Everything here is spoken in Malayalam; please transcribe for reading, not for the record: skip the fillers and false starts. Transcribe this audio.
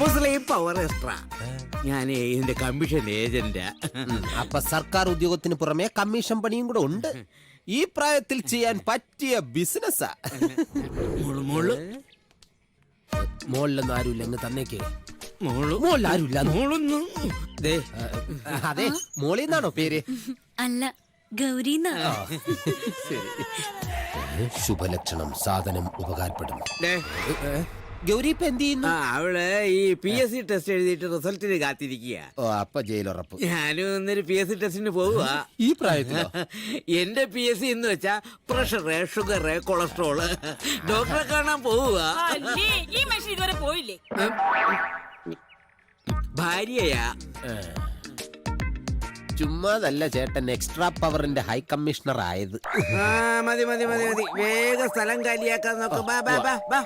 മുസ്ലിം പവർ എക്സ്ട്രാ. ഞാൻ ഇതിന്റെ കമ്മീഷൻ ഏജന്റാ. അപ്പൊ സർക്കാർ ഉദ്യോഗത്തിന് പുറമെ കമ്മീഷൻ പണിയും കൂടെ ഉണ്ട്. ഈ പ്രായത്തിൽ ചെയ്യാൻ പറ്റിയ ബിസിനസ്സാ. മോളിലൊന്നും ആരുമില്ല, അങ്ങ് തന്നേക്കേ. മോളിൽ ആരുമില്ല. അതെ, മോളിന്നാണോ പേര്? അല്ല, ഗൗരിന്നാ. ശുഭലക്ഷണം, സാധനം ഉപകാരപ്പെടും. ഗൗരി ഇപ്പൊ എന്ത് ചെയ്യുന്നു? അവള് ഈ PSC ടെസ്റ്റ് എഴുതിയിട്ട് റിസൾട്ടിന് കാത്തിരിക്കുക. ഓ, അപ്പൊ ജയിലുറപ്പ്. ഞാനും ഇന്നൊരു PSC ടെസ്റ്റിന് പോവുക. ഈ പ്രായത്തിലോ? എന്റെ PSC എന്ന് വെച്ചാ പ്രഷർ, ഷുഗർ, കൊളസ്ട്രോള്. ഡോക്ടറെ കാണാൻ പോവുക. ഈ മനുഷ്യൻ ഇതുവരെ പോയില്ലേ? ഭാര്യയാ. ചുമ്മാതല്ല ചേട്ടൻ എക്സ്ട്രാ പവറിന്റെ ഹൈ കമ്മീഷണർ ആയത്. മതി മതി മതി മതി, വേഗം സ്ഥലം കാലിയാക്കാൻ നോക്ക്. ബാ ബാ ബാ ബാ.